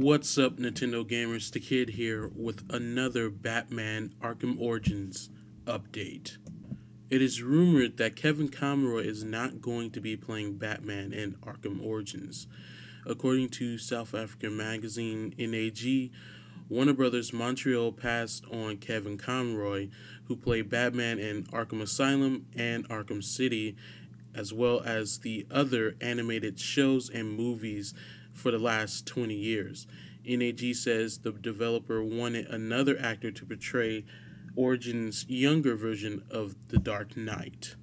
What's up, Nintendo gamers? The Kid here with another Batman Arkham Origins update. It is rumored that Kevin Conroy is not going to be playing Batman in Arkham Origins. According to South African magazine NAG, Warner Brothers Montreal passed on Kevin Conroy, who played Batman in Arkham Asylum and Arkham City, as well as the other animated shows and movies for the last 20 years. NAG says the developer wanted another actor to portray Origin's younger version of the Dark Knight.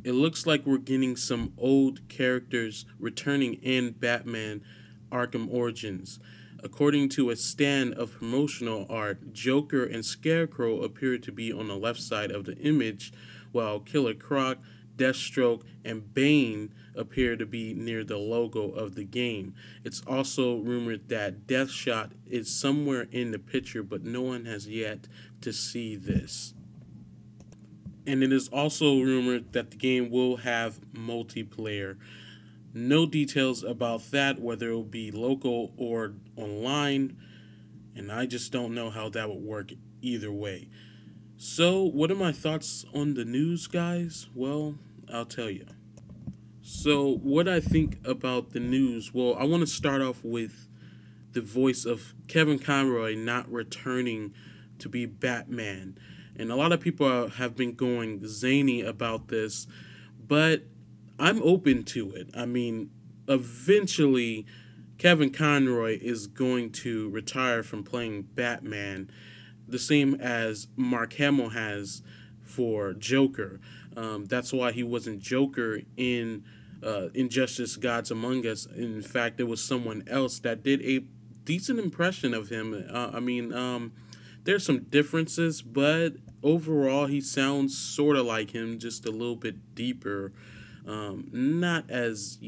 It looks like we're getting some old characters returning in Batman Arkham Origins. According to a stand of promotional art, Joker and Scarecrow appear to be on the left side of the image, while Killer Croc, Deathstroke, and Bane appear to be near the logo of the game. It's also rumored that Deathshot is somewhere in the picture, but no one has yet to see this. And it is also rumored that the game will have multiplayer. No details about that, whether it will be local or online, and I just don't know how that would work either way. So, what are my thoughts on the news, guys? Well, I'll tell you. So, what I think about the news, well, I want to start off with the voice of Kevin Conroy not returning to be Batman. And a lot of people have been going zany about this, but I'm open to it. I mean, eventually, Kevin Conroy is going to retire from playing Batman, the same as Mark Hamill has for Joker. That's why he wasn't Joker in Injustice: Gods Among Us. In fact, it was someone else that did a decent impression of him. There's some differences, but overall, he sounds sort of like him, just a little bit deeper. Not as,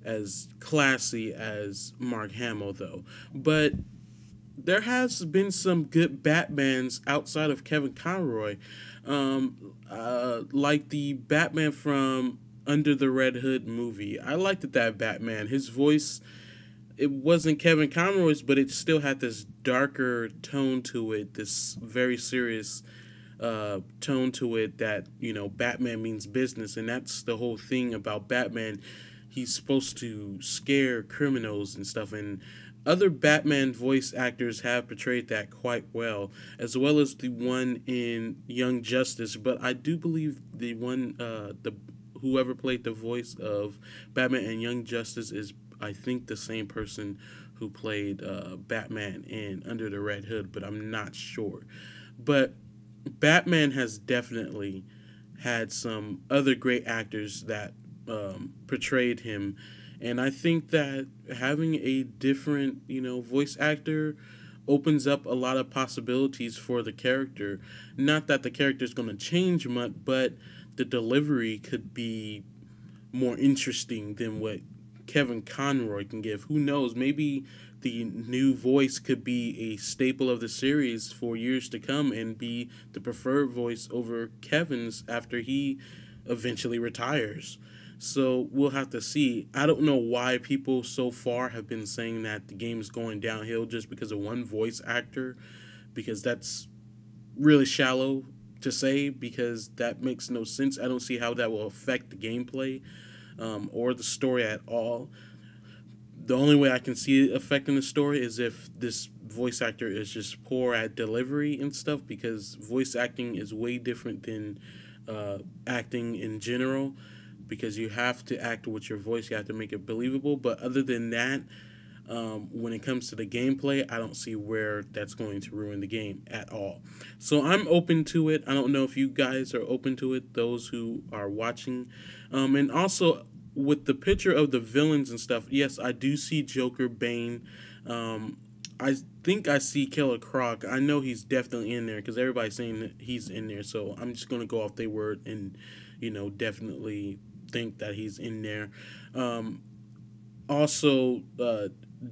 as classy as Mark Hamill, though. But there has been some good Batmans outside of Kevin Conroy, like the Batman from Under the Red Hood movie. I liked that Batman. His voice, it wasn't Kevin Conroy's, but it still had this darker tone to it, this very serious tone to it that, Batman means business, and that's the whole thing about Batman. He's supposed to scare criminals and stuff, and other Batman voice actors have portrayed that quite well as the one in Young Justice. But I do believe the one, whoever played the voice of Batman in Young Justice is, I think, the same person who played Batman in Under the Red Hood, but I'm not sure. But Batman has definitely had some other great actors that portrayed him. And I think that having a different, voice actor opens up a lot of possibilities for the character. Not that the character is going to change much, but the delivery could be more interesting than what Kevin Conroy can give. Who knows? Maybe the new voice could be a staple of the series for years to come and be the preferred voice over Kevin's after he eventually retires. So we'll have to see. I don't know why people so far have been saying that the game's going downhill just because of one voice actor, because that's really shallow to say, because that makes no sense. I don't see how that will affect the gameplay or the story at all. The only way I can see it affecting the story is if this voice actor is just poor at delivery and stuff, because voice acting is way different than acting in general, because you have to act with your voice, you have to make it believable. But other than that, when it comes to the gameplay, I don't see where that's going to ruin the game at all. So I'm open to it. I don't know if you guys are open to it, those who are watching. And also, with the picture of the villains and stuff, yes, I do see Joker, Bane. I think I see Killer Croc. I know he's definitely in there because everybody's saying that he's in there. So I'm just going to go off their word and, definitely think that he's in there. Also,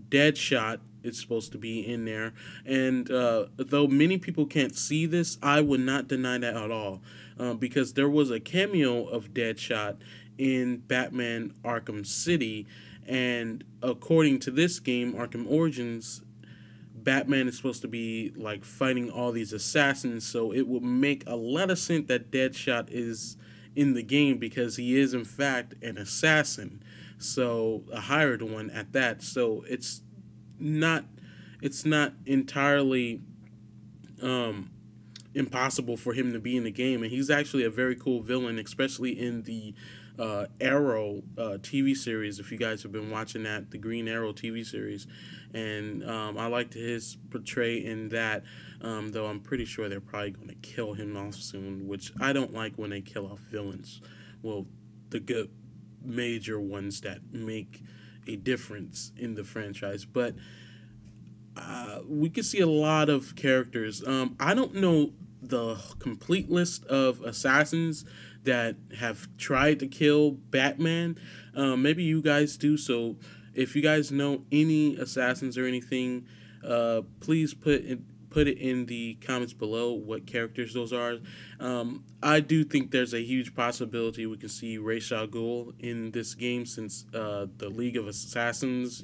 Deadshot is supposed to be in there. And though many people can't see this, I would not deny that at all. Because there was a cameo of Deadshot in Batman Arkham City, And according to this game, Arkham Origins, Batman is supposed to be like fighting all these assassins, so it would make a lot of sense that Deadshot is in the game because he is in fact an assassin, so a hired one at that. So not it's not entirely impossible for him to be in the game, and he's actually a very cool villain, especially in the Arrow TV series. If you guys have been watching that, the Green Arrow TV series, and I liked his portray in that. Though I'm pretty sure they're probably going to kill him off soon, which I don't like when they kill off villains. Well, the good major ones that make a difference in the franchise, but we could see a lot of characters. I don't know the complete list of assassins that have tried to kill Batman. Maybe you guys do. So if you guys know any assassins or anything, please put it in the comments below what characters those are. I do think there's a huge possibility we can see Ra's al Ghul in this game, since the League of Assassins,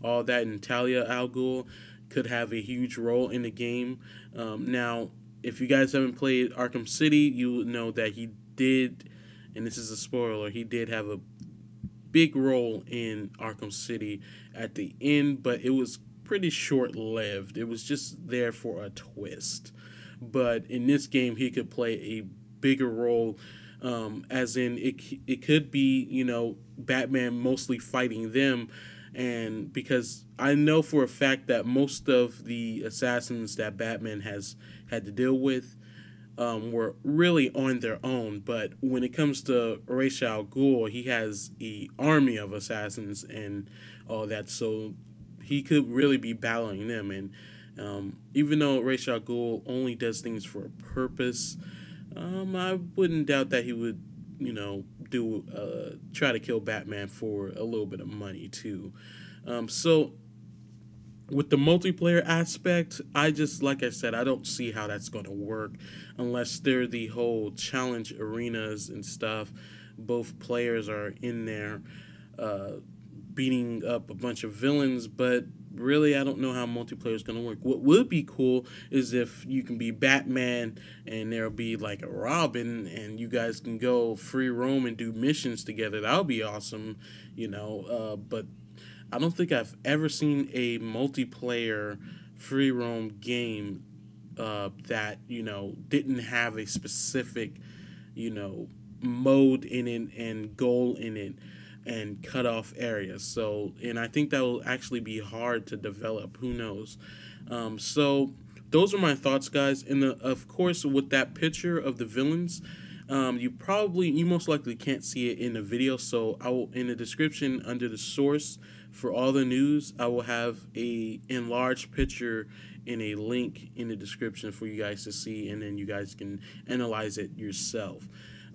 all that, and Talia al Ghul could have a huge role in the game. Now, if you guys haven't played Arkham City, you would know that he did, and this is a spoiler, he did have a big role in Arkham City at the end, but it was pretty short-lived. It was just there for a twist. But in this game, he could play a bigger role, as in it could be, Batman mostly fighting them. And because I know for a fact that most of the assassins that Batman has had to deal with were really on their own. But when it comes to Ra's al Ghul, he has an army of assassins and all that. So he could really be battling them. And even though Ra's al Ghul only does things for a purpose, I wouldn't doubt that he would, try to kill Batman for a little bit of money too. So with the multiplayer aspect, like I said, I don't see how that's going to work unless they're the whole challenge arenas and stuff. Both players are in there beating up a bunch of villains, but really I don't know how multiplayer is going to work. What would be cool is if you can be Batman and there'll be like a Robin and you guys can go free roam and do missions together. That would be awesome, but I don't think I've ever seen a multiplayer free roam game that, didn't have a specific, mode in it and goal in it and cut off areas. So, and I think that will actually be hard to develop. Who knows? So those are my thoughts, guys. And of course, with that picture of the villains, you most likely can't see it in the video. So I will, in the description under the source for all the news, I will have a enlarged picture and a link in the description for you guys to see, and then you guys can analyze it yourself,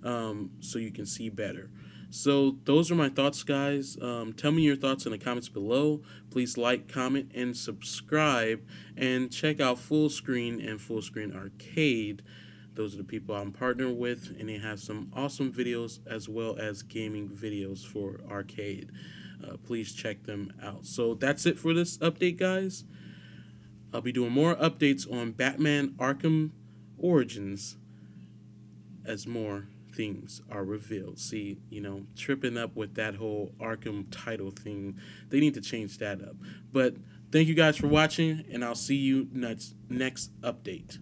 so you can see better. So those are my thoughts, guys. Tell me your thoughts in the comments below. Please like, comment, and subscribe. And check out Fullscreen and Fullscreen Arcade. Those are the people I'm partnered with, and they have some awesome videos as well as gaming videos for arcade. Please check them out. So that's it for this update, guys. I'll be doing more updates on Batman Arkham Origins as more things are revealed. See, tripping up with that whole Arkham title thing. They need to change that up. But thank you guys for watching, and I'll see you next update.